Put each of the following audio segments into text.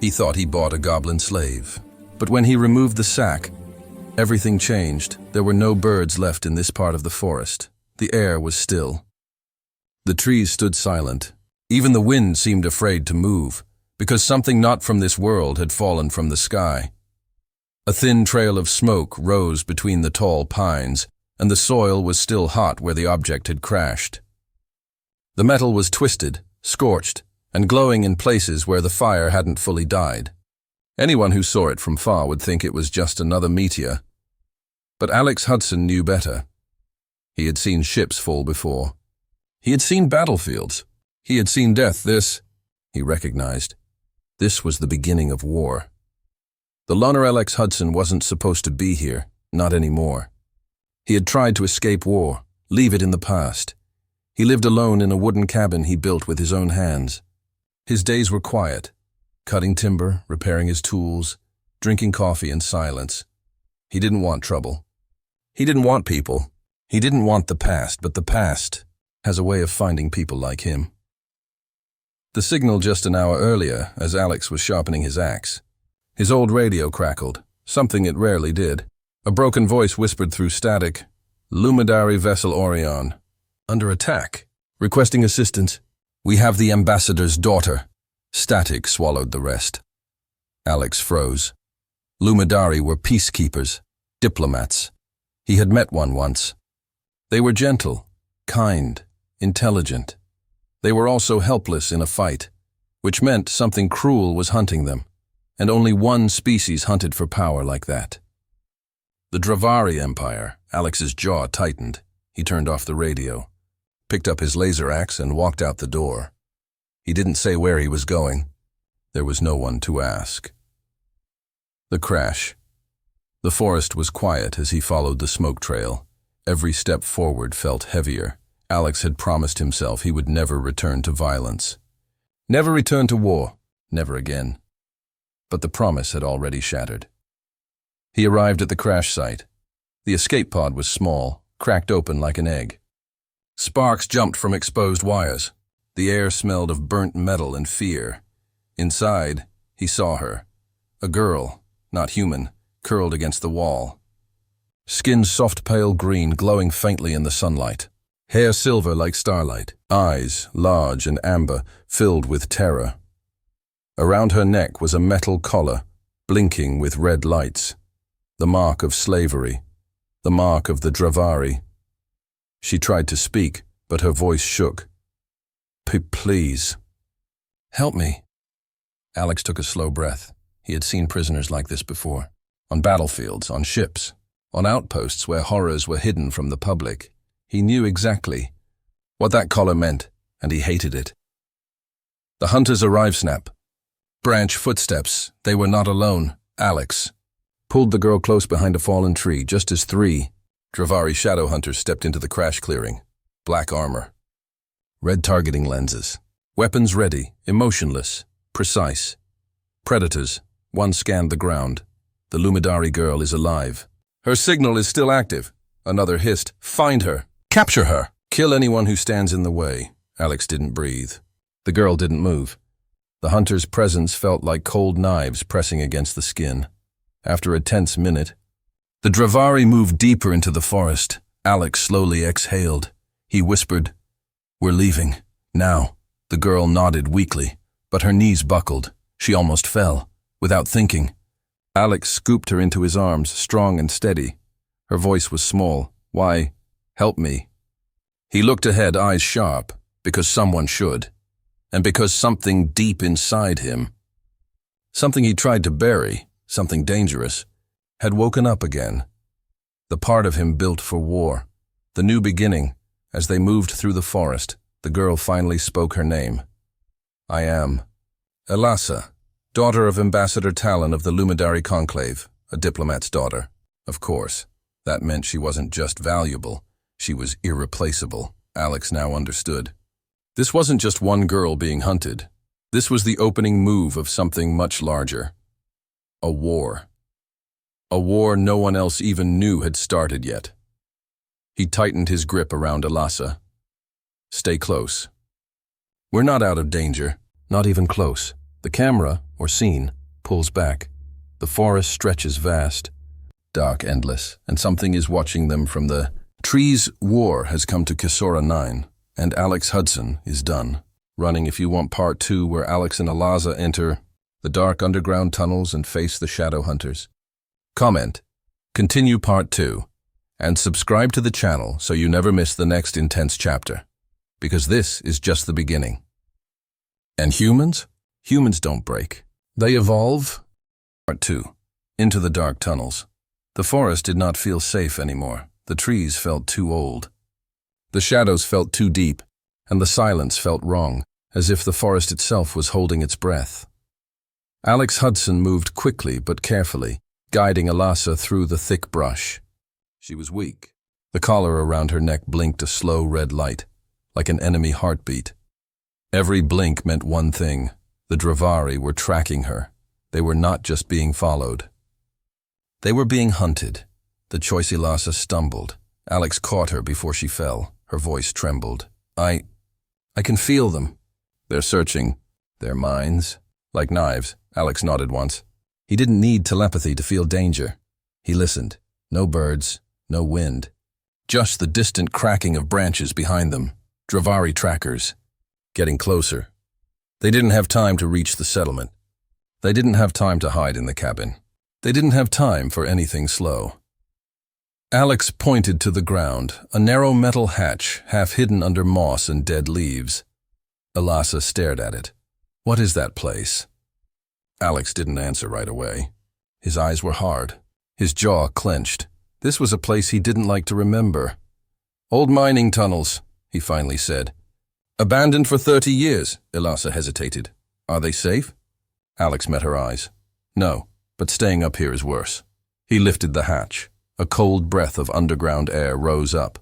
He thought he bought a goblin slave. But when he removed the sack, everything changed. There were no birds left in this part of the forest. The air was still. The trees stood silent. Even the wind seemed afraid to move, because something not from this world had fallen from the sky. A thin trail of smoke rose between the tall pines, and the soil was still hot where the object had crashed. The metal was twisted, scorched, and glowing in places where the fire hadn't fully died. Anyone who saw it from far would think it was just another meteor. But Alex Hudson knew better. He had seen ships fall before. He had seen battlefields. He had seen death. He recognized. This was the beginning of war. The loner Alex Hudson wasn't supposed to be here, not anymore. He had tried to escape war, leave it in the past. He lived alone in a wooden cabin he built with his own hands. His days were quiet, cutting timber, repairing his tools, drinking coffee in silence. He didn't want trouble. He didn't want people. He didn't want the past, but the past has a way of finding people like him. The signal just an hour earlier, as Alex was sharpening his axe. His old radio crackled, something it rarely did. A broken voice whispered through static, "Lumidari vessel Orion. Under attack. Requesting assistance. We have the ambassador's daughter." Static swallowed the rest. Alex froze. Lumidari were peacekeepers, diplomats. He had met one once. They were gentle, kind, intelligent. They were also helpless in a fight, which meant something cruel was hunting them, and only one species hunted for power like that. The Dravari Empire. Alex's jaw tightened. He turned off the radio, picked up his laser axe, and walked out the door. He didn't say where he was going. There was no one to ask. The crash. The forest was quiet as he followed the smoke trail. Every step forward felt heavier. Alex had promised himself he would never return to violence. Never return to war. Never again. But the promise had already shattered. He arrived at the crash site. The escape pod was small, cracked open like an egg. Sparks jumped from exposed wires. The air smelled of burnt metal and fear. Inside, he saw her. A girl, not human, curled against the wall. Skin soft pale green, glowing faintly in the sunlight. Hair silver like starlight. Eyes, large and amber, filled with terror. Around her neck was a metal collar, blinking with red lights. The mark of slavery. The mark of the Dravari. She tried to speak, but her voice shook. Please. Help me." Alex took a slow breath. He had seen prisoners like this before. On battlefields, on ships, on outposts where horrors were hidden from the public. He knew exactly what that collar meant, and he hated it. The hunters arrived. Snap. Branch footsteps. They were not alone. Alex pulled the girl close behind a fallen tree, just as 3 Dravari shadow hunters stepped into the crash clearing. Black armor. Red targeting lenses. Weapons ready, emotionless, precise. Predators. One scanned the ground. The Lumidari girl is alive. Her signal is still active. Another hissed, "Find her. Capture her. Kill anyone who stands in the way." Alex didn't breathe. The girl didn't move. The hunter's presence felt like cold knives pressing against the skin. After a tense minute, the Dravari moved deeper into the forest. Alex slowly exhaled. He whispered, "We're leaving. Now." The girl nodded weakly, but her knees buckled. She almost fell, without thinking. Alex scooped her into his arms, strong and steady. Her voice was small. "Why, help me." He looked ahead, eyes sharp, because someone should, and because something deep inside him, something he tried to bury, something dangerous, had woken up again. The part of him built for war. The new beginning. As they moved through the forest, the girl finally spoke her name. "I am Elassa, daughter of Ambassador Talon of the Lumidari Conclave, a diplomat's daughter." Of course, that meant she wasn't just valuable, she was irreplaceable. Alex now understood. This wasn't just one girl being hunted. This was the opening move of something much larger. A war. A war no one else even knew had started yet. He tightened his grip around Elassa. "Stay close. We're not out of danger, not even close. The camera, or scene, pulls back. The forest stretches vast, dark, endless, and something is watching them from the trees. War has come to Kisora 9, and Alex Hudson is done. Running if you want part 2, where Alex and Eliza enter the dark underground tunnels and face the shadow hunters. Comment, continue part 2, and subscribe to the channel so you never miss the next intense chapter. Because this is just the beginning. And humans? Humans don't break. They evolve. Part 2. Into the dark tunnels. The forest did not feel safe anymore. The trees felt too old. The shadows felt too deep, and the silence felt wrong, as if the forest itself was holding its breath. Alex Hudson moved quickly but carefully, guiding Eliza through the thick brush. She was weak. The collar around her neck blinked a slow red light, like an enemy heartbeat. Every blink meant one thing. The Dravari were tracking her. They were not just being followed. They were being hunted. The choice Eliza stumbled. Alex caught her before she fell. Her voice trembled. I can feel them. They're searching. Their minds. Like knives, Alex nodded once. He didn't need telepathy to feel danger. He listened. No birds, no wind. Just the distant cracking of branches behind them. Dravari trackers. Getting closer. They didn't have time to reach the settlement. They didn't have time to hide in the cabin. They didn't have time for anything slow. Alex pointed to the ground, a narrow metal hatch half hidden under moss and dead leaves. Eliza stared at it. What is that place? Alex didn't answer right away. His eyes were hard. His jaw clenched. This was a place he didn't like to remember. Old mining tunnels, he finally said. Abandoned for 30 years, Eliza hesitated. Are they safe? Alex met her eyes. No, but staying up here is worse. He lifted the hatch. A cold breath of underground air rose up.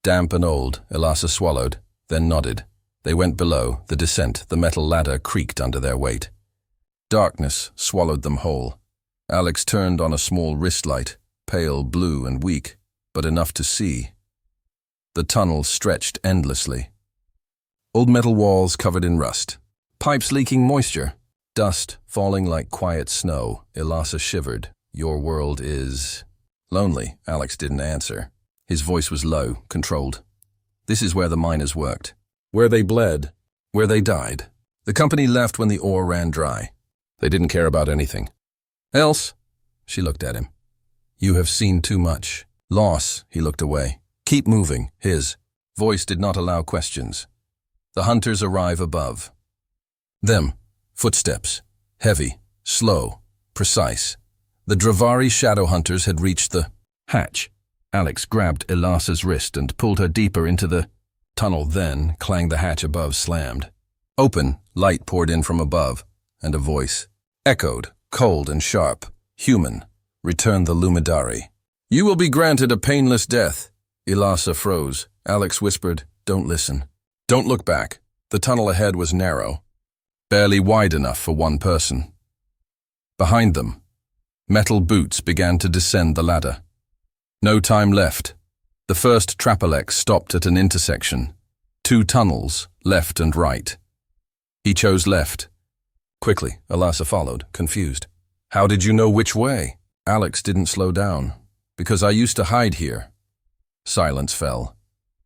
Damp and old, Eliza swallowed, then nodded. They went below. The descent, the metal ladder creaked under their weight. Darkness swallowed them whole. Alex turned on a small wrist light, pale blue and weak, but enough to see. The tunnel stretched endlessly. Old metal walls covered in rust. Pipes leaking moisture. Dust falling like quiet snow. Eliza shivered. Your world is... Lonely, Alex didn't answer. His voice was low, controlled. This is where the miners worked. Where they bled. Where they died. The company left when the ore ran dry. They didn't care about anything. Else? She looked at him. You have seen too much. Loss, he looked away. Keep moving, his voice did not allow questions. The hunters arrive above. Them. Footsteps. Heavy. Slow. Precise. The Dravari shadow hunters had reached the hatch. Alex grabbed Eliza's wrist and pulled her deeper into the tunnel. Then, clang, the hatch above slammed. Open, light poured in from above, and a voice. Echoed, cold and sharp. Human. Returned the Lumidari. You will be granted a painless death. Eliza froze. Alex whispered, don't listen. Don't look back. The tunnel ahead was narrow. Barely wide enough for one person. Behind them, metal boots began to descend the ladder. No time left. The first Trapalex stopped at an intersection. 2 tunnels, left and right. He chose left. Quickly, Eliza followed, confused. How did you know which way? Alex didn't slow down. Because I used to hide here. Silence fell.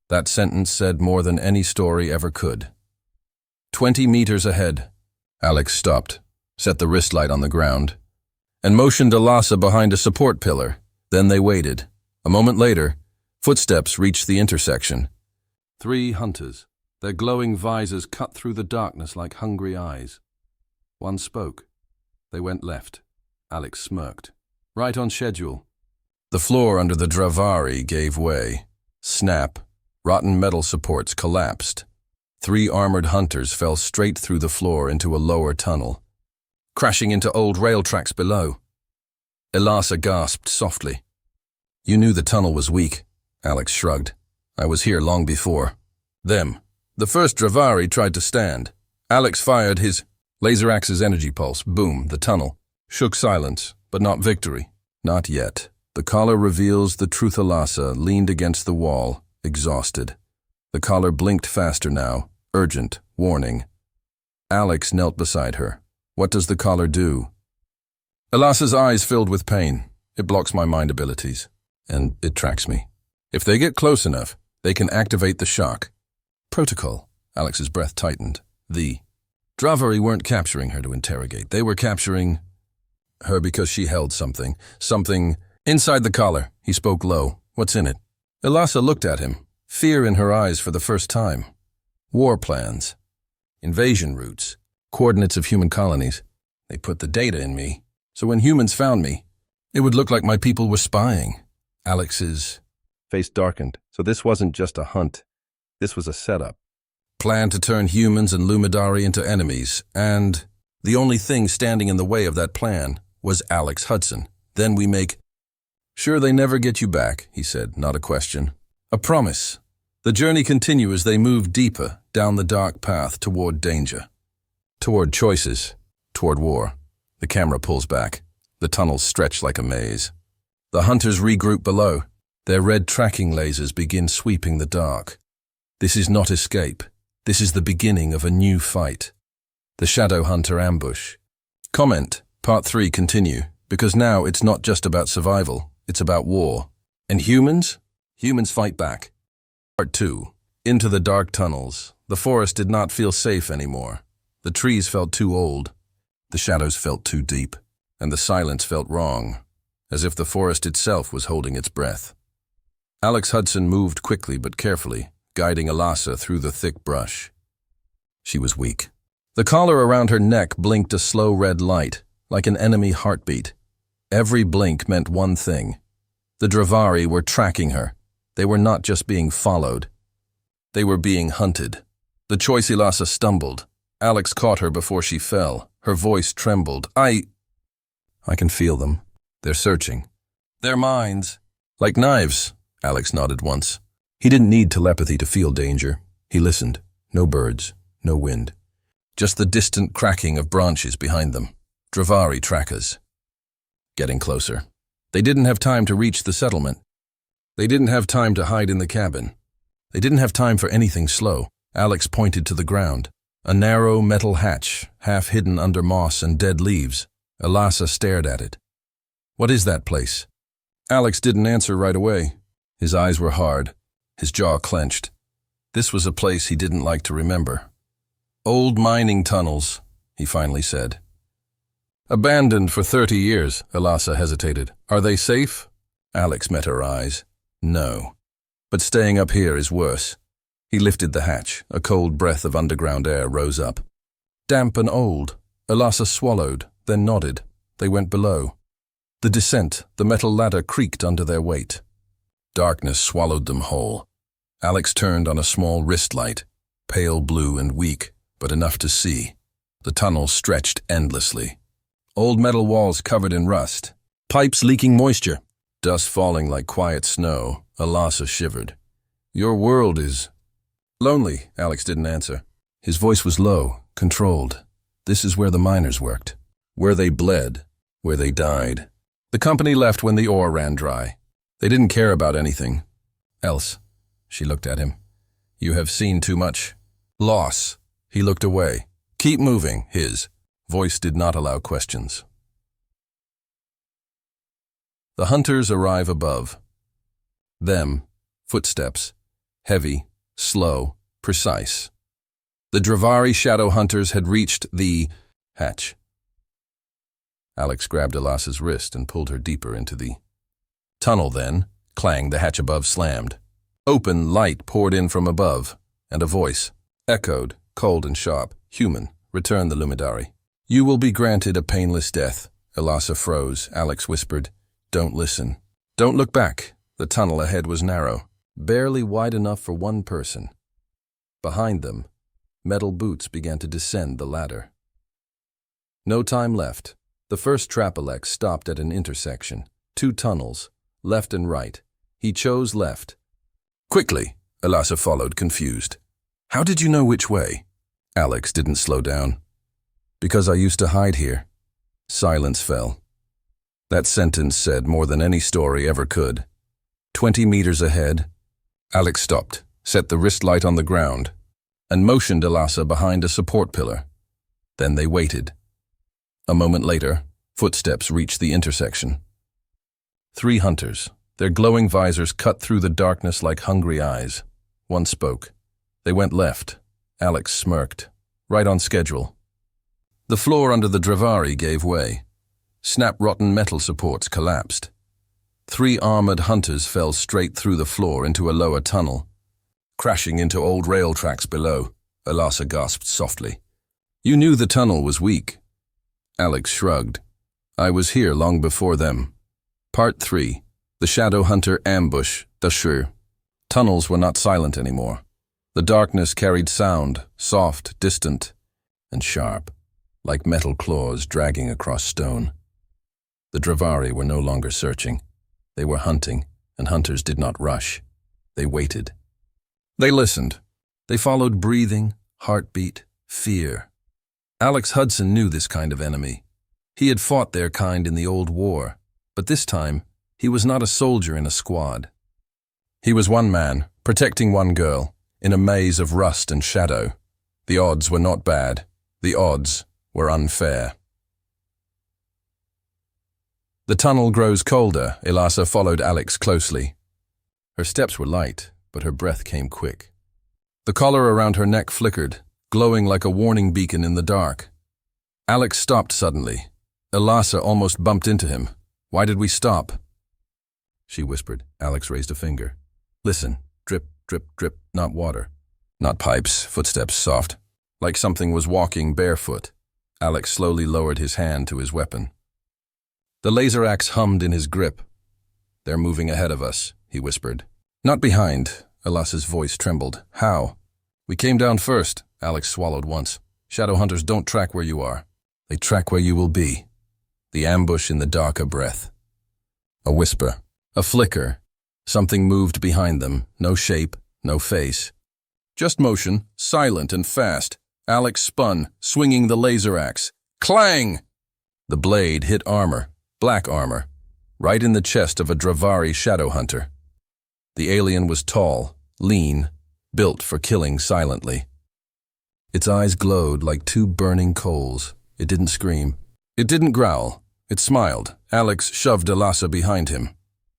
That sentence said more than any story ever could. 20 meters ahead. Alex stopped, set the wrist light on the ground, and motioned Eliza behind a support pillar. Then they waited. A moment later, footsteps reached the intersection. 3 hunters, their glowing visors cut through the darkness like hungry eyes. One spoke. They went left. Alex smirked. Right on schedule. The floor under the Dravari gave way. Snap. Rotten metal supports collapsed. 3 armored hunters fell straight through the floor into a lower tunnel, crashing into old rail tracks below. Eliza gasped softly. You knew the tunnel was weak. Alex shrugged. I was here long before. Them. The first Dravari tried to stand. Alex fired his laser axe's energy pulse. Boom, the tunnel. Shook silence, but not victory. Not yet. The collar reveals the truth. Eliza leaned against the wall, exhausted. The collar blinked faster now, urgent, warning. Alex knelt beside her. What does the collar do? Elasa's eyes filled with pain. It blocks my mind abilities, and it tracks me. If they get close enough, they can activate the shock. Protocol. Alex's breath tightened. The Dravari weren't capturing her to interrogate. They were capturing her because she held something. Something inside the collar. He spoke low. What's in it? Elasa looked at him, fear in her eyes for the first time. War plans. Invasion routes. Coordinates of human colonies. They put the data in me, so when humans found me, it would look like my people were spying. Alex's face darkened. So this wasn't just a hunt. This was a setup. Plan to turn humans and Lumidari into enemies, and the only thing standing in the way of that plan was Alex Hudson. Then we make... Sure, they never get you back, he said, not a question. A promise. The journey continued as they moved deeper down the dark path toward danger. Toward choices. Toward war. The camera pulls back. The tunnels stretch like a maze. The hunters regroup below. Their red tracking lasers begin sweeping the dark. This is not escape. This is the beginning of a new fight. The Shadow Hunter ambush. Comment. Part 3 continue, because now it's not just about survival, it's about war. And humans? Humans fight back. Part 2. Into the dark tunnels. The forest did not feel safe anymore. The trees felt too old. The shadows felt too deep. And the silence felt wrong, as if the forest itself was holding its breath. Alex Hudson moved quickly but carefully, guiding Elasa through the thick brush. She was weak. The collar around her neck blinked a slow red light, like an enemy heartbeat. Every blink meant one thing. The Dravari were tracking her. They were not just being followed. They were being hunted. The choice Elasa stumbled. Alex caught her before she fell. Her voice trembled. I can feel them. They're searching. Their minds. Like knives, Alex nodded once. He didn't need telepathy to feel danger. He listened. No birds, no wind. Just the distant cracking of branches behind them. Dravari trackers. Getting closer. They didn't have time to reach the settlement. They didn't have time to hide in the cabin. They didn't have time for anything slow. Alex pointed to the ground. A narrow metal hatch, half hidden under moss and dead leaves. Elasa stared at it. What is that place? Alex didn't answer right away. His eyes were hard. His jaw clenched. This was a place he didn't like to remember. Old mining tunnels, he finally said. Abandoned for 30 years, Elasa hesitated. Are they safe? Alex met her eyes. No. But staying up here is worse. He lifted the hatch. A cold breath of underground air rose up. Damp and old. Elasa swallowed, then nodded. They went below. The descent, the metal ladder creaked under their weight. Darkness swallowed them whole. Alex turned on a small wrist light, pale blue and weak, but enough to see. The tunnel stretched endlessly. Old metal walls covered in rust. Pipes leaking moisture. Dust falling like quiet snow. Elasa shivered. Your world is... Lonely, Alex didn't answer. His voice was low, controlled. This is where the miners worked. Where they bled. Where they died. The company left when the ore ran dry. They didn't care about anything else. She looked at him. You have seen too much. Loss. He looked away. Keep moving, his voice did not allow questions. The hunters arrive above. Them, footsteps, heavy, slow, precise. The Dravari shadow hunters had reached the hatch. Alex grabbed Elasa's wrist and pulled her deeper into the tunnel. Then, clang, the hatch above slammed. Open light poured in from above, and a voice echoed, cold and sharp. Human, return the Lumidari. You will be granted a painless death. Elasa froze. Alex whispered, don't listen. Don't look back. The tunnel ahead was narrow, barely wide enough for one person. Behind them, metal boots began to descend the ladder. No time left. The first Trapalex stopped at an intersection. 2 tunnels, left and right. He chose left. Quickly, Elasa followed, confused. How did you know which way? Alex didn't slow down. Because I used to hide here. Silence fell. That sentence said more than any story ever could. 20 meters ahead, Alex stopped, set the wrist light on the ground, and motioned Elasa behind a support pillar. Then they waited. A moment later, footsteps reached the intersection. 3 hunters, their glowing visors cut through the darkness like hungry eyes. One spoke. They went left. Alex smirked. Right on schedule. The floor under the Dravari gave way. Snap-rotten metal supports collapsed. 3 armored hunters fell straight through the floor into a lower tunnel. Crashing into old rail tracks below, Elasa gasped softly. You knew the tunnel was weak. Alex shrugged. I was here long before them. Part 3. The Shadow Hunter Ambush, Dashur. Tunnels were not silent anymore. The darkness carried sound, soft, distant, and sharp, like metal claws dragging across stone. The Dravari were no longer searching. They were hunting, and hunters did not rush. They waited. They listened. They followed breathing, heartbeat, fear. Alex Hudson knew this kind of enemy. He had fought their kind in the old war, but this time, he was not a soldier in a squad. He was one man, protecting one girl, in a maze of rust and shadow. The odds were not bad. The odds were unfair. The tunnel grows colder. Elasa followed Alex closely. Her steps were light, but her breath came quick. The collar around her neck flickered, glowing like a warning beacon in the dark. Alex stopped suddenly. Elasa almost bumped into him. Why did we stop? She whispered. Alex raised a finger. Listen. Drip, drip, drip. Not water. Not pipes. Footsteps soft. Like something was walking barefoot. Alex slowly lowered his hand to his weapon. The laser axe hummed in his grip. They're moving ahead of us, he whispered. Not behind. Elasa's voice trembled. How? We came down first. Alex swallowed once. Shadow hunters don't track where you are. They track where you will be. The ambush in the dark, a breath. A whisper. A flicker. Something moved behind them. No shape, no face. Just motion, silent and fast. Alex spun, swinging the laser axe. Clang! The blade hit armor, black armor, right in the chest of a Dravari shadow hunter. The alien was tall, lean, built for killing silently. Its eyes glowed like 2 burning coals. It didn't scream. It didn't growl. It smiled. Alex shoved Elasa behind him.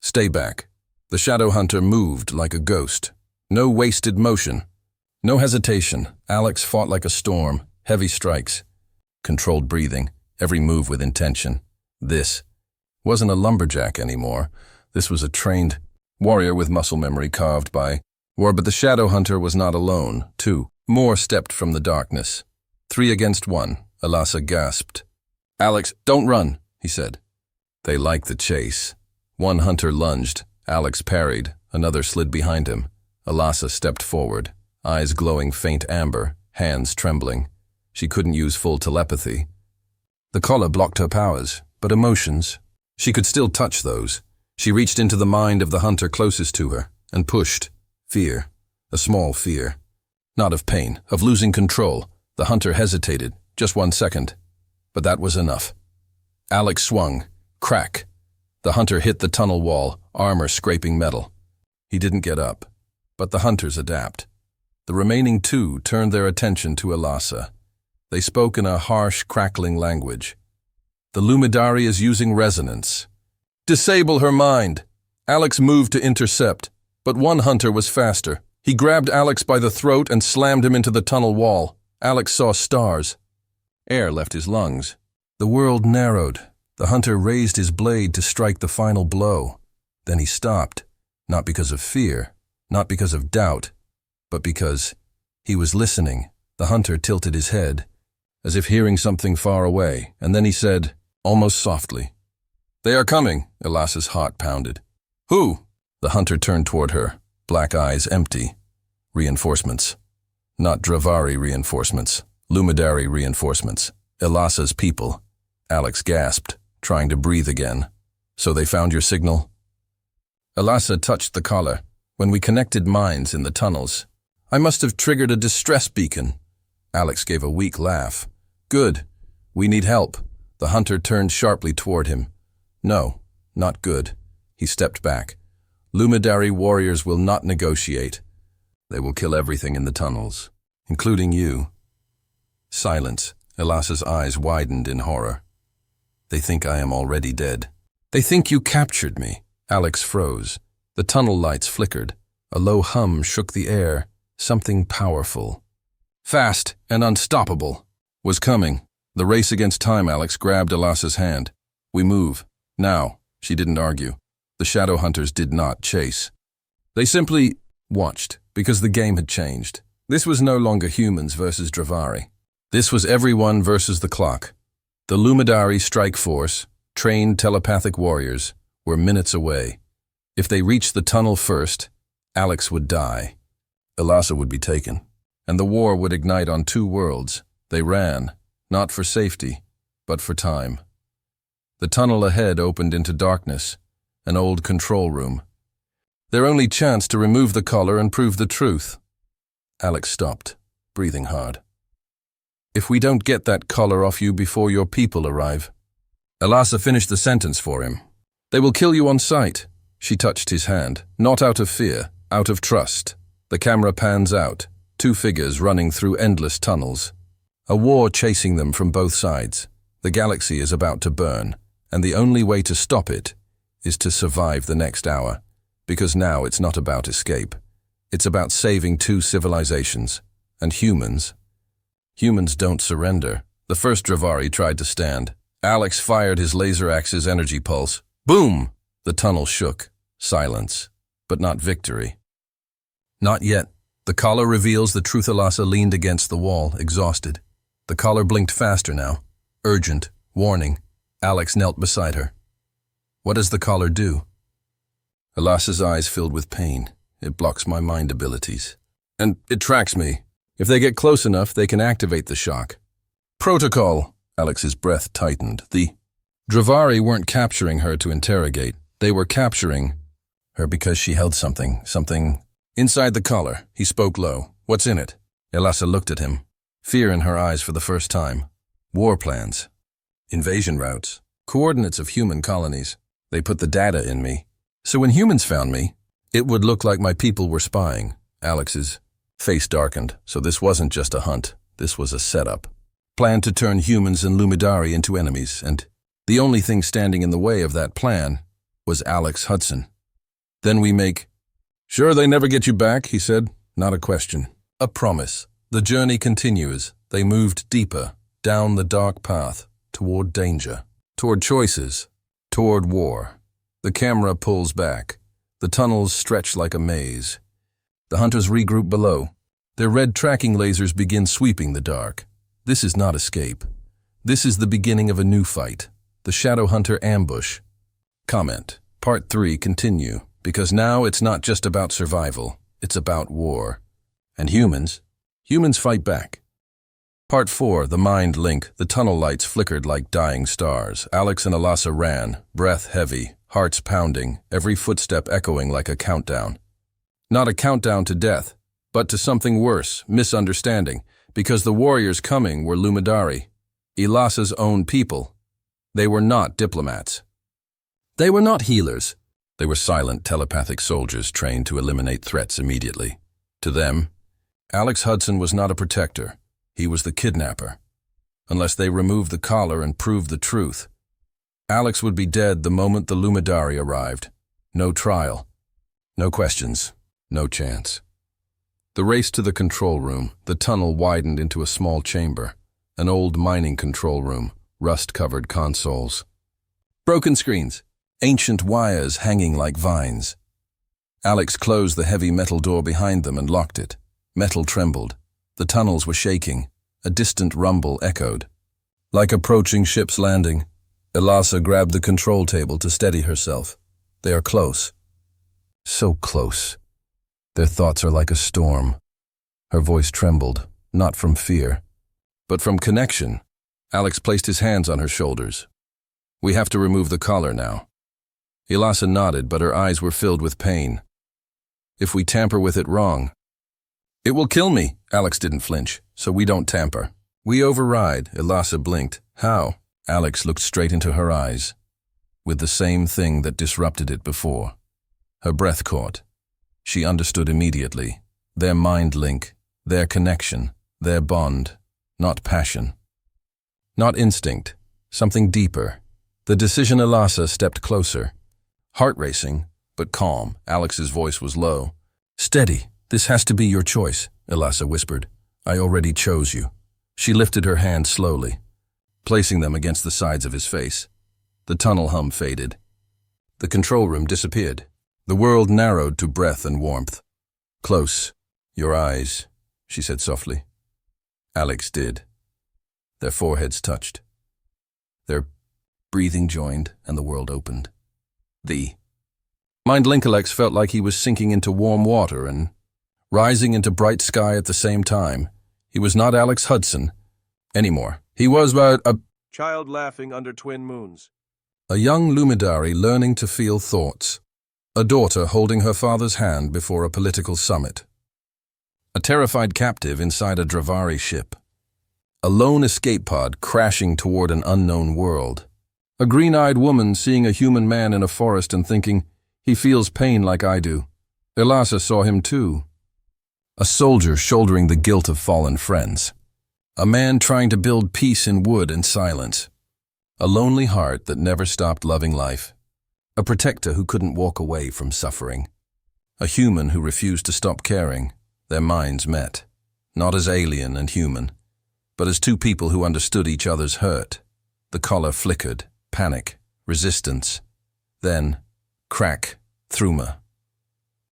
Stay back. The shadow hunter moved like a ghost. No wasted motion. No hesitation. Alex fought like a storm. Heavy strikes. Controlled breathing. Every move with intention. This wasn't a lumberjack anymore. This was a trained warrior with muscle memory carved by war. But the shadow hunter was not alone. 2 more stepped from the darkness. 3 against 1. Elasa gasped. Alex, don't run, he said. They liked the chase. One hunter lunged. Alex parried. Another slid behind him. Elasa stepped forward, eyes glowing faint amber, hands trembling. She couldn't use full telepathy. The collar blocked her powers, but emotions, she could still touch those. She reached into the mind of the hunter closest to her and pushed. Fear. A small fear. Not of pain, of losing control. The hunter hesitated, just 1 second. But that was enough. Alex swung. Crack. The hunter hit the tunnel wall, armor scraping metal. He didn't get up. But the hunters adapt. The remaining 2 turned their attention to Elasa. They spoke in a harsh, crackling language. The Lumidari is using resonance. Disable her mind. Alex moved to intercept, but one hunter was faster. He grabbed Alex by the throat and slammed him into the tunnel wall. Alex saw stars. Air left his lungs. The world narrowed. The hunter raised his blade to strike the final blow. Then he stopped, not because of fear, not because of doubt, but because he was listening. The hunter tilted his head, as if hearing something far away, and then he said, almost softly, "They are coming." Elasa's heart pounded. "Who?" The hunter turned toward her, black eyes empty. Reinforcements. Not Dravari reinforcements, Lumidari reinforcements. Elasa's people. Alex gasped, trying to breathe again. "So they found your signal?" Elasa touched the collar. "When we connected minds in the tunnels, I must have triggered a distress beacon." Alex gave a weak laugh. "Good. We need help." The hunter turned sharply toward him. "No, not good." He stepped back. "Lumidari warriors will not negotiate. They will kill everything in the tunnels, including you." Silence. Elasa's eyes widened in horror. They think I am already dead. They think you captured me. Alex froze. The tunnel lights flickered. A low hum shook the air. Something powerful, fast and unstoppable, was coming. The race against time. Alex grabbed Elasa's hand. We move. Now. She didn't argue. The shadow hunters did not chase. They simply watched, because the game had changed. This was no longer humans versus Dravari. This was everyone versus the clock. The Lumidari strike force, trained telepathic warriors, were minutes away. If they reached the tunnel first, Alex would die. Elasa would be taken, and the war would ignite on two worlds. They ran, not for safety, but for time. The tunnel ahead opened into darkness, an old control room. Their only chance to remove the collar and prove the truth. Alex stopped, breathing hard. If we don't get that collar off you before your people arrive. Elasa finished the sentence for him. They will kill you on sight. She touched his hand, not out of fear, out of trust. The camera pans out, two figures running through endless tunnels. A war chasing them from both sides. The galaxy is about to burn, and the only way to stop it is to survive the next hour, because now it's not about escape. It's about saving two civilizations, and humans. Humans don't surrender. The first Dravari tried to stand. Alex fired his laser axe's energy pulse. Boom! The tunnel shook. Silence, but not victory. Not yet. The collar reveals the truth. Elasa leaned against the wall, exhausted. The collar blinked faster now. Urgent. Warning. Alex knelt beside her. What does the collar do? Elasa's eyes filled with pain. It blocks my mind abilities. And it tracks me. If they get close enough, they can activate the shock. Protocol. Alex's breath tightened. The Dravari weren't capturing her to interrogate. They were capturing her because she held something. Inside the collar. He spoke low. What's in it? Elasa looked at him. Fear in her eyes for the first time. War plans. Invasion routes. Coordinates of human colonies. They put the data in me. So when humans found me, it would look like my people were spying. Alex's face darkened. So this wasn't just a hunt. This was a setup. Planned to turn humans and Lumidari into enemies, and the only thing standing in the way of that plan was Alex Hudson. Then we make... Sure they never get you back, he said. Not a question. A promise. The journey continues. They moved deeper, down the dark path, toward danger, toward choices, toward war. The camera pulls back. The tunnels stretch like a maze. The hunters regroup below. Their red tracking lasers begin sweeping the dark. This is not escape. This is the beginning of a new fight. The Shadow Hunter ambush. Comment. Part 3 continue, because now it's not just about survival. It's about war. And humans fight back. Part 4, the mind link. The tunnel lights flickered like dying stars. Alex and Elasa ran, breath heavy, hearts pounding, every footstep echoing like a countdown. Not a countdown to death, but to something worse, misunderstanding, because the warriors coming were Lumidari, Elasa's own people. They were not diplomats. They were not healers. They were silent telepathic soldiers trained to eliminate threats immediately. To them, Alex Hudson was not a protector. He was the kidnapper. Unless they removed the collar and proved the truth, Alex would be dead the moment the Lumidari arrived. No trial, no questions, no chance. The race to the control room. The tunnel widened into a small chamber. An old mining control room, rust-covered consoles. Broken screens, ancient wires hanging like vines. Alex closed the heavy metal door behind them and locked it. Metal trembled. The tunnels were shaking. A distant rumble echoed. Like approaching ship's landing, Elasa grabbed the control table to steady herself. They are close. So close. Their thoughts are like a storm. Her voice trembled, not from fear, but from connection. Alex placed his hands on her shoulders. We have to remove the collar now. Elasa nodded, but her eyes were filled with pain. If we tamper with it wrong, it will kill me. Alex didn't flinch, so we don't tamper. We override. Elasa blinked. How? Alex looked straight into her eyes, with the same thing that disrupted it before. Her breath caught. She understood immediately. Their mind link, their connection, their bond, not passion. Not instinct, something deeper, The decision Elasa stepped closer. Heart racing, but calm. Alex's voice was low. Steady. This has to be your choice, Elasa whispered. I already chose you. She lifted her hand slowly, placing them against the sides of his face. The tunnel hum faded. The control room disappeared. The world narrowed to breath and warmth. Close. Your eyes, she said softly. Alex did. Their foreheads touched. Their breathing joined, and the world opened. Mind Linkalex felt like he was sinking into warm water and rising into bright sky at the same time. He was not Alex Hudson anymore. He was but a child laughing under twin moons. A young Lumidari learning to feel thoughts. A daughter holding her father's hand before a political summit. A terrified captive inside a Dravari ship. A lone escape pod crashing toward an unknown world. A green-eyed woman seeing a human man in a forest and thinking, he feels pain like I do. Elasa saw him too. A soldier shouldering the guilt of fallen friends. A man trying to build peace in wood and silence. A lonely heart that never stopped loving life. A protector who couldn't walk away from suffering. A human who refused to stop caring. Their minds met, not as alien and human, but as two people who understood each other's hurt. The collar flickered, panic, resistance. Then, crack, thruma.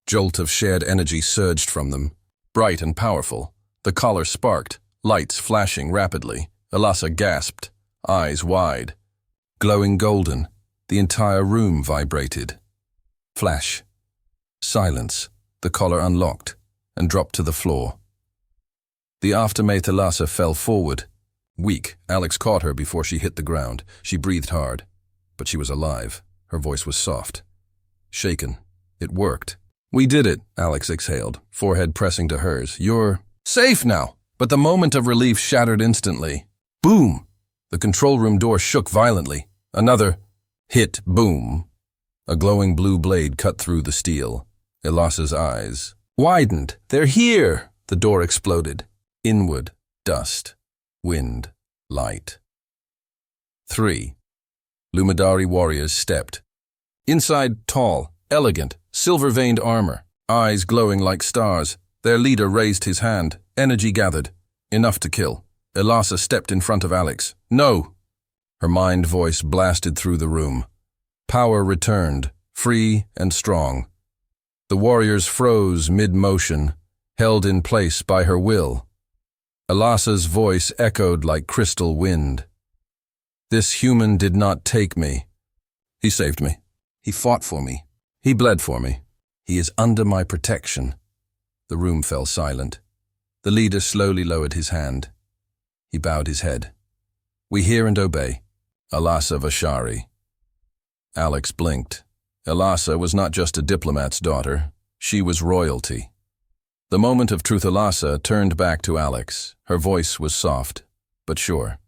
Jolt of shared energy surged from them, bright and powerful. The collar sparked, lights flashing rapidly. Elasa gasped, eyes wide. Glowing golden, the entire room vibrated. Flash. Silence. The collar unlocked and dropped to the floor. The aftermath. Elasa fell forward. Weak, Alex caught her before she hit the ground. She breathed hard, but she was alive. Her voice was soft. Shaken. It worked. We did it, Alex exhaled, forehead pressing to hers. You're safe now. But the moment of relief shattered instantly. Boom! The control room door shook violently. Another hit, boom. A glowing blue blade cut through the steel. Elasa's eyes widened. They're here! The door exploded. Inward, dust, wind, light. 3. Lumidari warriors stepped. Inside, tall, elegant, silver-veined armor, eyes glowing like stars. Their leader raised his hand. Energy gathered. Enough to kill. Elasa stepped in front of Alex. No! Her mind voice blasted through the room. Power returned, free and strong. The warriors froze mid-motion, held in place by her will. Elasa's voice echoed like crystal wind. This human did not take me. He saved me. He fought for me. He bled for me. He is under my protection. The room fell silent. The leader slowly lowered his hand. He bowed his head. We hear and obey. Elasa Vashari. Alex blinked. Elasa was not just a diplomat's daughter. She was royalty. The moment of truth. Elasa turned back to Alex. Her voice was soft, but sure.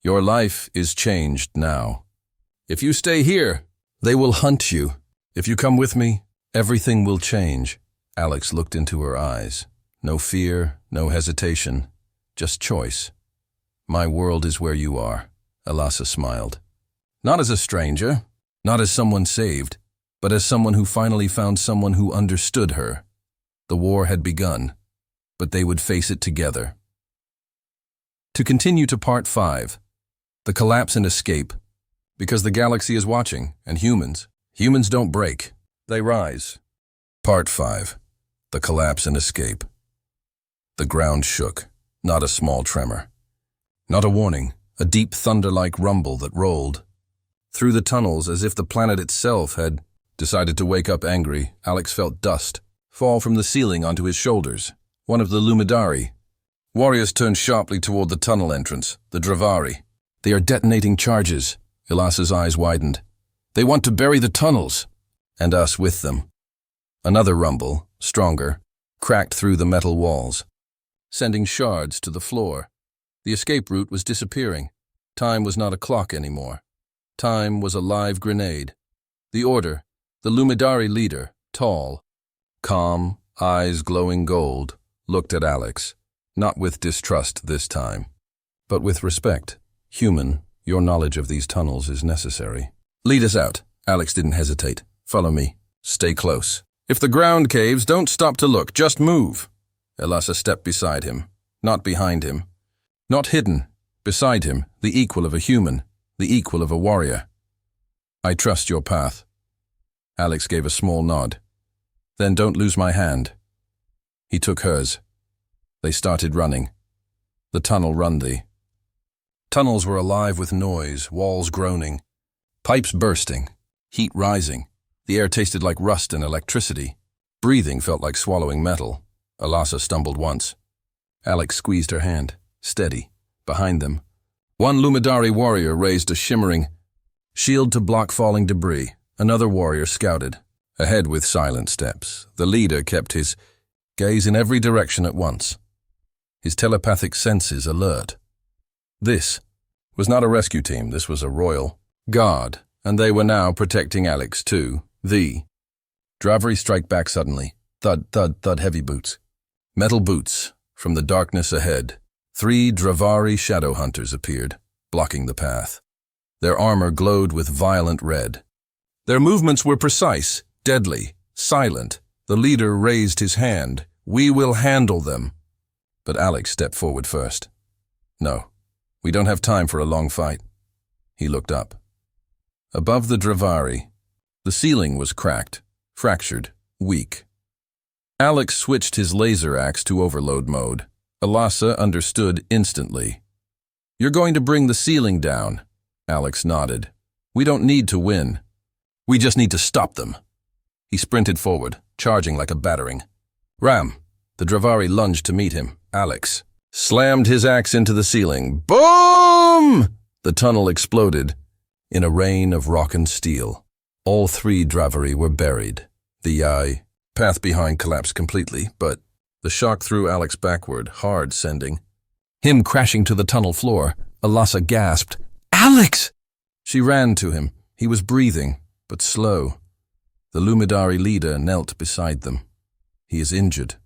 Your life is changed now. If you stay here, they will hunt you. If you come with me, everything will change. Alex looked into her eyes. No fear, no hesitation, just choice. My world is where you are, Elasa smiled. Not as a stranger, not as someone saved, but as someone who finally found someone who understood her. The war had begun, but they would face it together. To continue to Part 5, the collapse and escape, because the galaxy is watching, and humans don't break, they rise. Part 5, the collapse and escape. The ground shook, not a small tremor. Not a warning, a deep thunder-like rumble that rolled. Through the tunnels, as if the planet itself had decided to wake up angry, Alex felt dust fall from the ceiling onto his shoulders. One of the Lumidari. Warriors turned sharply toward the tunnel entrance, the Dravari. They are detonating charges. Elasa's eyes widened. They want to bury the tunnels, and us with them. Another rumble, stronger, cracked through the metal walls, sending shards to the floor. The escape route was disappearing. Time was not a clock anymore. Time was a live grenade. The Order, the Lumidari leader, tall, calm, eyes glowing gold, looked at Alex, not with distrust this time, but with respect, human Your knowledge of these tunnels is necessary. Lead us out. Alex didn't hesitate. Follow me. Stay close. If the ground caves, don't stop to look. Just move. Elasa stepped beside him, not behind him. Not hidden. Beside him, the equal of a human, the equal of a warrior. I trust your path. Alex gave a small nod. Then don't lose my hand. He took hers. They started running. The tunnel run thee. Tunnels were alive with noise, walls groaning, pipes bursting, heat rising. The air tasted like rust and electricity. Breathing felt like swallowing metal. Elasa stumbled once. Alex squeezed her hand, steady. Behind them, one Lumidari warrior raised a shimmering shield to block falling debris. Another warrior scouted, ahead with silent steps. The leader kept his gaze in every direction at once, his telepathic senses alert. This was not a rescue team, this was a royal guard, and they were now protecting Alex too. The Dravari strike back suddenly. Thud, thud, thud, heavy boots. Metal boots. From the darkness ahead, 3 Dravari shadow hunters appeared, blocking the path. Their armor glowed with violent red. Their movements were precise, deadly, silent. The leader raised his hand. We will handle them. But Alex stepped forward first. No, we don't have time for a long fight. He looked up. Above the Dravari, the ceiling was cracked, fractured, weak. Alex switched his laser axe to overload mode. Elasa understood instantly. You're going to bring the ceiling down. Alex nodded. We don't need to win. We just need to stop them. He sprinted forward, charging like a battering. Ram! The Dravari lunged to meet him. Alex slammed his axe into the ceiling. Boom! The tunnel exploded in a rain of rock and steel. All 3 Dravari were buried. The path behind collapsed completely, but the shock threw Alex backward, hard, sending him crashing to the tunnel floor. Elasa gasped. Alex! She ran to him. He was breathing, but slow. The Lumidari leader knelt beside them. He is injured.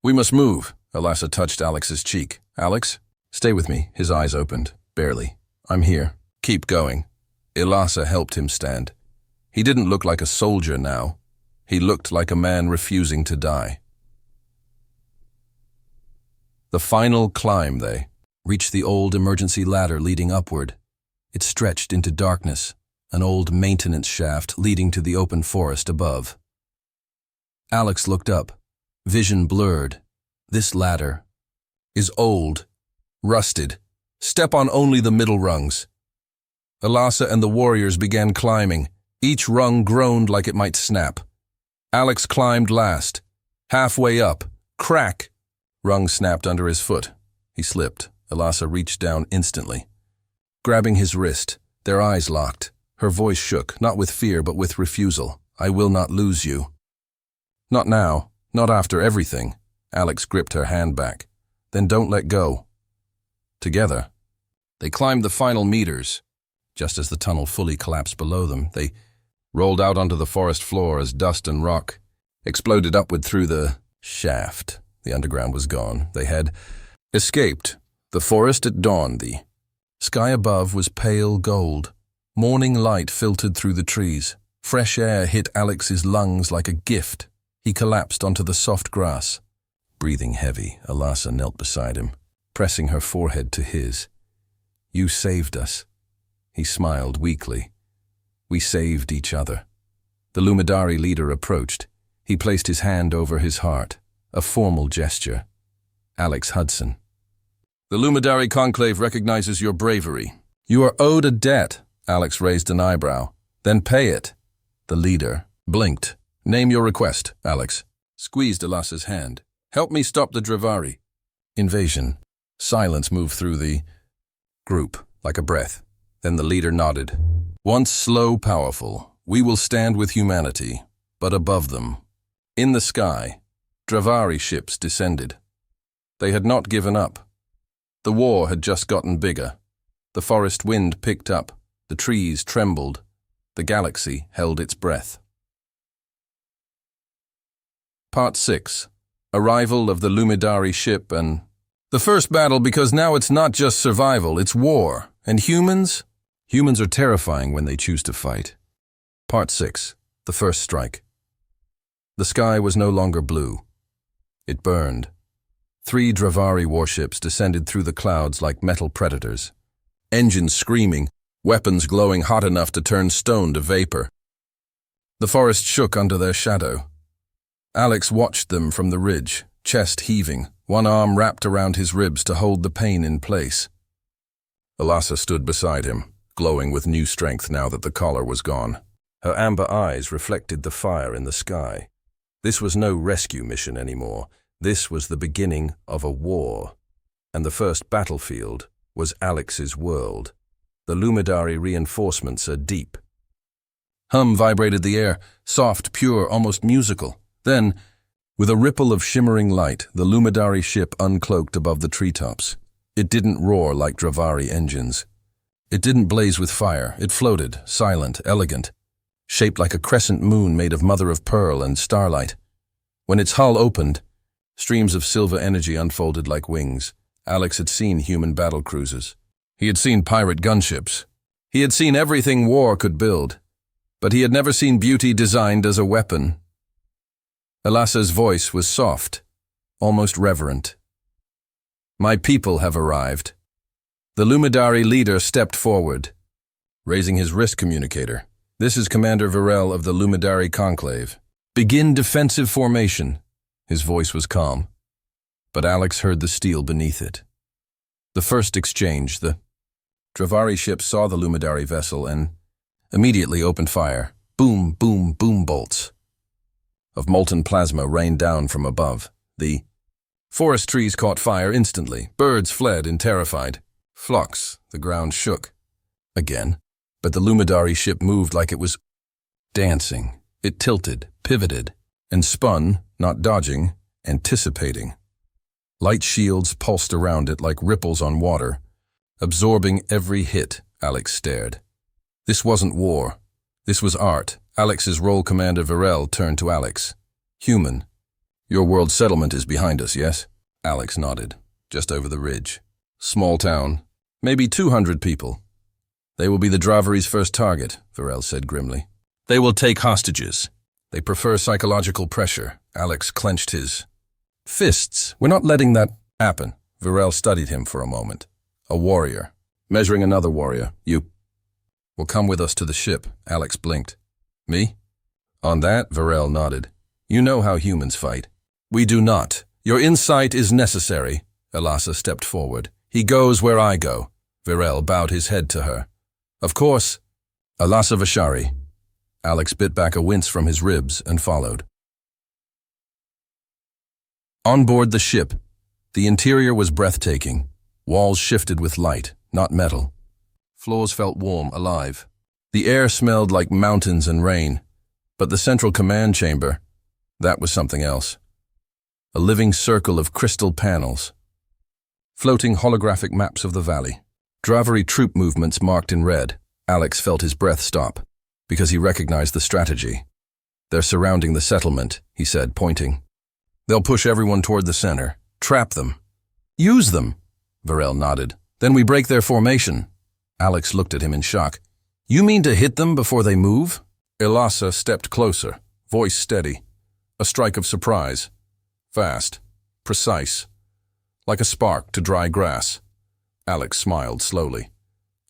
We must move. Elasa touched Alex's cheek. Alex, stay with me. His eyes opened. Barely. I'm here. Keep going. Elasa helped him stand. He didn't look like a soldier now. He looked like a man refusing to die. The final climb, they reached the old emergency ladder leading upward. It stretched into darkness, an old maintenance shaft leading to the open forest above. Alex looked up, vision blurred. This ladder is old, rusted. Step on only the middle rungs. Elasa and the warriors began climbing. Each rung groaned like it might snap. Alex climbed last. Halfway up, crack! Rung snapped under his foot. He slipped. Elasa reached down instantly. Grabbing his wrist, their eyes locked. Her voice shook, not with fear but with refusal. I will not lose you. Not now, not after everything. Alex gripped her hand back. Then don't let go. Together, they climbed the final meters. Just as the tunnel fully collapsed below them, they rolled out onto the forest floor as dust and rock exploded upward through the shaft. The underground was gone. They had escaped. The forest at dawn, the sky above was pale gold. Morning light filtered through the trees. Fresh air hit Alex's lungs like a gift. He collapsed onto the soft grass. Breathing heavy, Elasa knelt beside him, pressing her forehead to his. You saved us. He smiled weakly. We saved each other. The Lumidari leader approached. He placed his hand over his heart, a formal gesture. Alex Hudson. The Lumidari conclave recognizes your bravery. You are owed a debt. Alex raised an eyebrow. Then pay it. The leader blinked. Name your request, Alex. Squeezed Elasa's hand. Help me stop the Dravari. Invasion. Silence moved through the group, like a breath. Then the leader nodded. Once slow, powerful, we will stand with humanity, but above them. In the sky, Dravari ships descended. They had not given up. The war had just gotten bigger. The forest wind picked up. The trees trembled. The galaxy held its breath. Part 6. Arrival of the Lumidari ship and the first battle, because now it's not just survival, it's war. And humans? Humans are terrifying when they choose to fight. Part 6. The First Strike. The sky was no longer blue. It burned. 3 Dravari warships descended through the clouds like metal predators. Engines screaming, weapons glowing hot enough to turn stone to vapor. The forest shook under their shadow. Alex watched them from the ridge, chest heaving, one arm wrapped around his ribs to hold the pain in place. Elasa stood beside him, glowing with new strength now that the collar was gone. Her amber eyes reflected the fire in the sky. This was no rescue mission anymore. This was the beginning of a war. And the first battlefield was Alex's world. The Lumidari reinforcements are deep. Hum vibrated the air, soft, pure, almost musical. Then, with a ripple of shimmering light, the Lumidari ship uncloaked above the treetops. It didn't roar like Dravari engines. It didn't blaze with fire. It floated, silent, elegant, shaped like a crescent moon made of mother-of-pearl and starlight. When its hull opened, streams of silver energy unfolded like wings. Alex had seen human battle cruisers. He had seen pirate gunships. He had seen everything war could build. But he had never seen beauty designed as a weapon. Elasa's voice was soft, almost reverent. My people have arrived. The Lumidari leader stepped forward, raising his wrist communicator. This is Commander Varel of the Lumidari Conclave. Begin defensive formation. His voice was calm, but Alex heard the steel beneath it. The first exchange, the Dravari ship saw the Lumidari vessel and immediately opened fire. Boom, boom, boom bolts of molten plasma rained down from above. The forest trees caught fire instantly. Birds fled in terrified flocks. The ground shook. Again, but the Lumidari ship moved like it was dancing. It tilted, pivoted, and spun, not dodging, anticipating. Light shields pulsed around it like ripples on water, absorbing every hit. Alex stared. This wasn't war. This was art. Alex's role commander Varel turned to Alex. Human. Your world settlement is behind us, yes? Alex nodded. Just over the ridge. Small town. Maybe 200 people. They will be the Dravari's first target, Varel said grimly. They will take hostages. They prefer psychological pressure. Alex clenched his fists. We're not letting that happen. Varel studied him for a moment. A warrior. Measuring another warrior. You will come with us to the ship. Alex blinked. Me? On that, Varel nodded. You know how humans fight. We do not. Your insight is necessary. Elasa stepped forward. He goes where I go. Varel bowed his head to her. Of course. Elasa Vashari. Alex bit back a wince from his ribs and followed. On board the ship, the interior was breathtaking. Walls shifted with light, not metal. Floors felt warm, alive. The air smelled like mountains and rain. But the central command chamber, that was something else. A living circle of crystal panels. Floating holographic maps of the valley. Dravari troop movements marked in red. Alex felt his breath stop, because he recognized the strategy. They're surrounding the settlement, he said, pointing. They'll push everyone toward the center. Trap them. Use them, Varel nodded. Then we break their formation. Alex looked at him in shock. You mean to hit them before they move? Elasa stepped closer, voice steady. A strike of surprise. Fast. Precise. Like a spark to dry grass. Alex smiled slowly.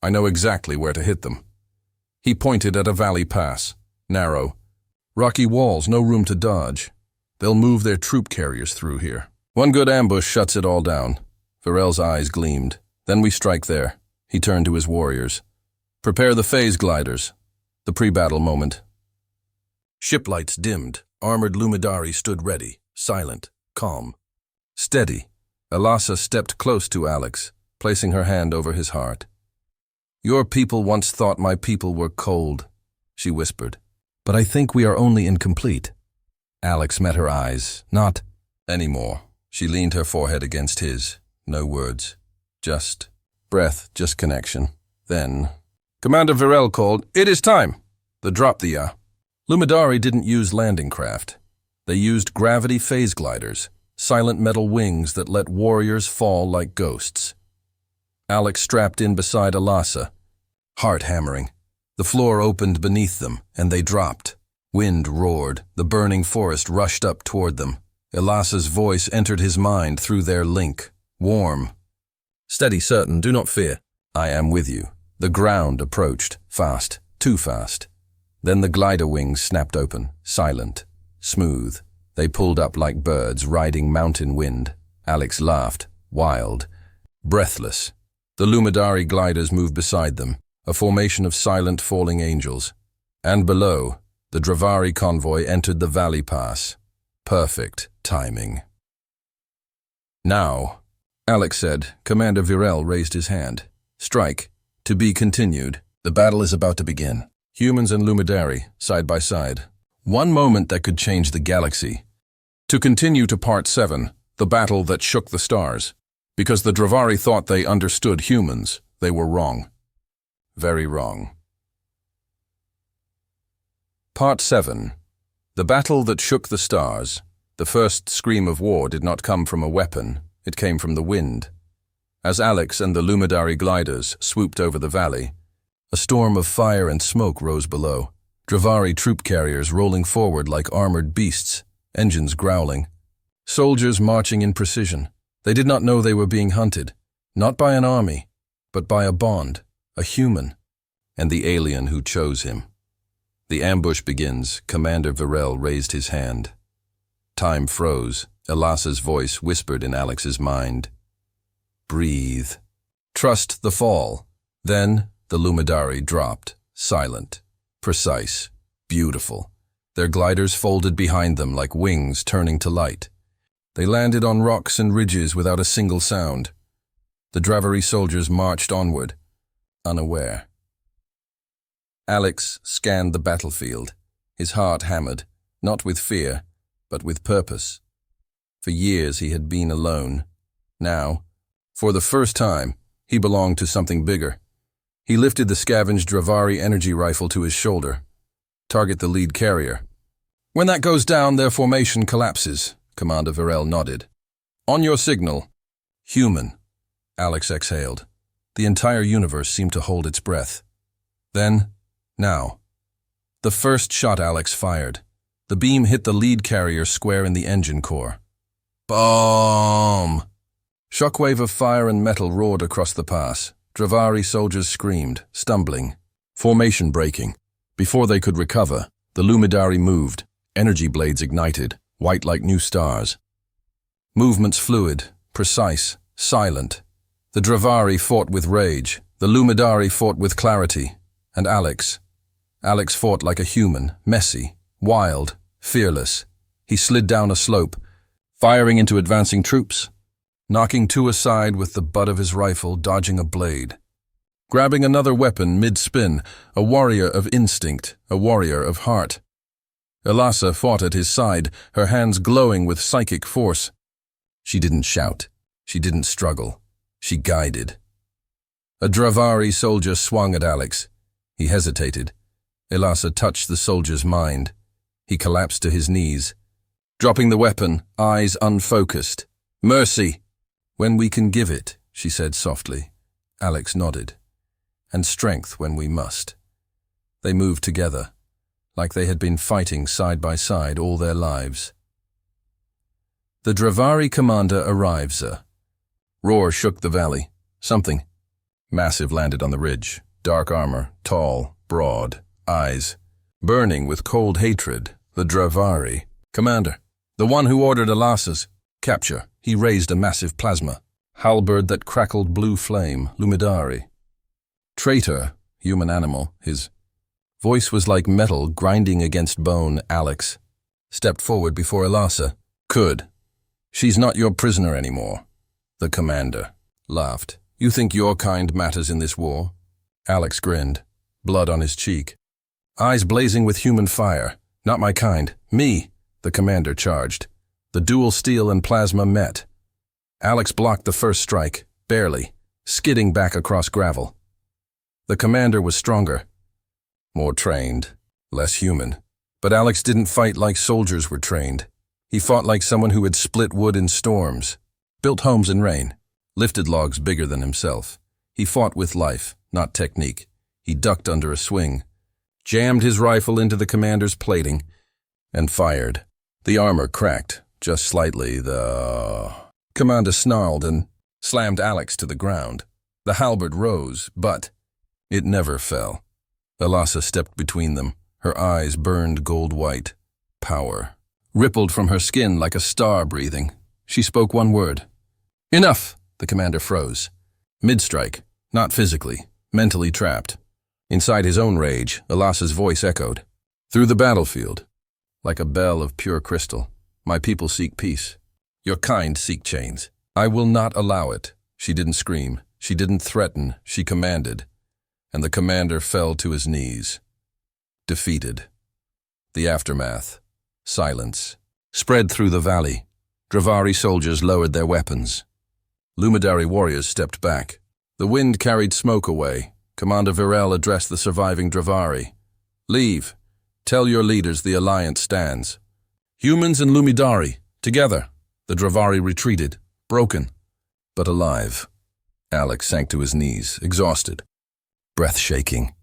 I know exactly where to hit them. He pointed at a valley pass. Narrow. Rocky walls, no room to dodge. They'll move their troop carriers through here. One good ambush shuts it all down. Varel's eyes gleamed. Then we strike there. He turned to his warriors. Prepare the phase gliders. The pre-battle moment. Ship lights dimmed. Armored Lumidari stood ready, silent, calm, steady. Elasa stepped close to Alex, placing her hand over his heart. Your people once thought my people were cold, she whispered. But I think we are only incomplete. Alex met her eyes. Not anymore. She leaned her forehead against his. No words. Just breath, just connection. Then Commander Varel called, It is time! The drop the Lumidari didn't use landing craft. They used gravity phase gliders, silent metal wings that let warriors fall like ghosts. Alex strapped in beside Alasa. Heart hammering. The floor opened beneath them, and they dropped. Wind roared. The burning forest rushed up toward them. Elasa's voice entered his mind through their link. Warm. Steady, certain, do not fear. I am with you. The ground approached, fast, too fast. Then the glider wings snapped open, silent, smooth. They pulled up like birds riding mountain wind. Alex laughed, wild, breathless. The Lumidari gliders moved beside them, a formation of silent falling angels. And below, the Dravari convoy entered the valley pass. Perfect timing. Now, Alex said. Commander Virel raised his hand. Strike. To be continued. The battle is about to begin. Humans and Lumidari, side by side. One moment that could change the galaxy. To continue to Part 7, the battle that shook the stars. Because the Dravari thought they understood humans, they were wrong. Very wrong. Part 7. The battle that shook the stars. The first scream of war did not come from a weapon, it came from the wind. As Alex and the Lumidari gliders swooped over the valley, a storm of fire and smoke rose below. Dravari troop carriers rolling forward like armored beasts, engines growling. Soldiers marching in precision. They did not know they were being hunted, not by an army, but by a bond, a human, and the alien who chose him. The ambush begins. Commander Virel raised his hand. Time froze. Elasa's voice whispered in Alex's mind. Breathe. Trust the fall. Then the Lumidari dropped, silent, precise, beautiful. Their gliders folded behind them like wings turning to light. They landed on rocks and ridges without a single sound. The Dravari soldiers marched onward, unaware. Alex scanned the battlefield, his heart hammered, not with fear, but with purpose. For years he had been alone. Now, for the first time, he belonged to something bigger. He lifted the scavenged Dravari energy rifle to his shoulder. Target the lead carrier. When that goes down, their formation collapses. Commander Virel nodded. On your signal. Human. Alex exhaled. The entire universe seemed to hold its breath. Then, now. The first shot Alex fired. The beam hit the lead carrier square in the engine core. Boom! Shockwave of fire and metal roared across the pass. Dravari soldiers screamed, stumbling. Formation breaking. Before they could recover, the Lumidari moved. Energy blades ignited, white like new stars. Movements fluid, precise, silent. The Dravari fought with rage. The Lumidari fought with clarity. And Alex fought like a human, messy, wild, fearless. He slid down a slope, firing into advancing troops, knocking two aside with the butt of his rifle, dodging a blade. Grabbing another weapon mid-spin, a warrior of instinct, a warrior of heart. Elasa fought at his side, her hands glowing with psychic force. She didn't shout. She didn't struggle. She guided. A Dravari soldier swung at Alex. He hesitated. Elasa touched the soldier's mind. He collapsed to his knees. Dropping the weapon, eyes unfocused. Mercy! When we can give it, she said softly. Alex nodded. And strength when we must. They moved together, like they had been fighting side by side all their lives. The Dravari commander arrives. Roar shook the valley. Something massive landed on the ridge. Dark armor, tall, broad, eyes burning with cold hatred. The Dravari commander, the one who ordered Elasa's capture. He raised a massive plasma halberd that crackled blue flame. Lumidari. Traitor, human animal. His voice was like metal grinding against bone. Alex stepped forward before Elasa. Could. She's not your prisoner anymore. The commander laughed. You think your kind matters in this war? Alex grinned, blood on his cheek. Eyes blazing with human fire. Not my kind. Me, the commander charged. The dual steel and plasma met. Alex blocked the first strike, barely, skidding back across gravel. The commander was stronger, more trained, less human. But Alex didn't fight like soldiers were trained. He fought like someone who had split wood in storms, built homes in rain, lifted logs bigger than himself. He fought with life, not technique. He ducked under a swing, jammed his rifle into the commander's plating, and fired. The armor cracked, just slightly. The commander snarled and slammed Alex to the ground. The halberd rose, but it never fell. Elasa stepped between them. Her eyes burned gold-white. Power rippled from her skin like a star breathing. She spoke one word. "Enough!" The commander froze. Mid-strike, not physically, mentally trapped. Inside his own rage, Elasa's voice echoed. Through the battlefield, like a bell of pure crystal, my people seek peace. Your kind seek chains. I will not allow it. She didn't scream. She didn't threaten. She commanded. And the commander fell to his knees. Defeated. The aftermath. Silence. Spread through the valley. Dravari soldiers lowered their weapons. Lumidari warriors stepped back. The wind carried smoke away. Commander Virel addressed the surviving Dravari. Leave. Tell your leaders the alliance stands. Humans and Lumidari, together. The Dravari retreated, broken, but alive. Alex sank to his knees, exhausted, breath shaking.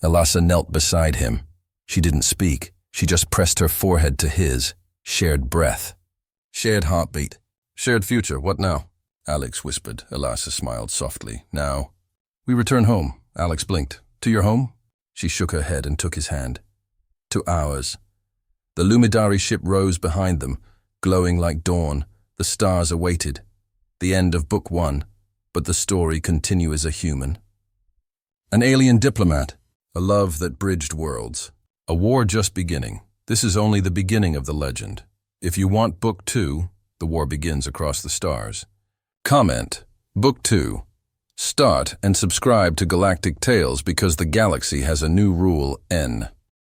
Elasa knelt beside him. She didn't speak. She just pressed her forehead to his. Shared breath. Shared heartbeat. Shared future. What now? Alex whispered. Elasa smiled softly. Now. We return home. Alex blinked. To your home? She shook her head and took his hand. To ours. The Lumidari ship rose behind them, glowing like dawn. The stars awaited. The end of Book 1, but the story continue as a human. An alien diplomat. A love that bridged worlds. A war just beginning. This is only the beginning of the legend. If you want Book 2, the war begins across the stars. Comment, Book 2. Start and subscribe to Galactic Tales because the galaxy has a new rule, N.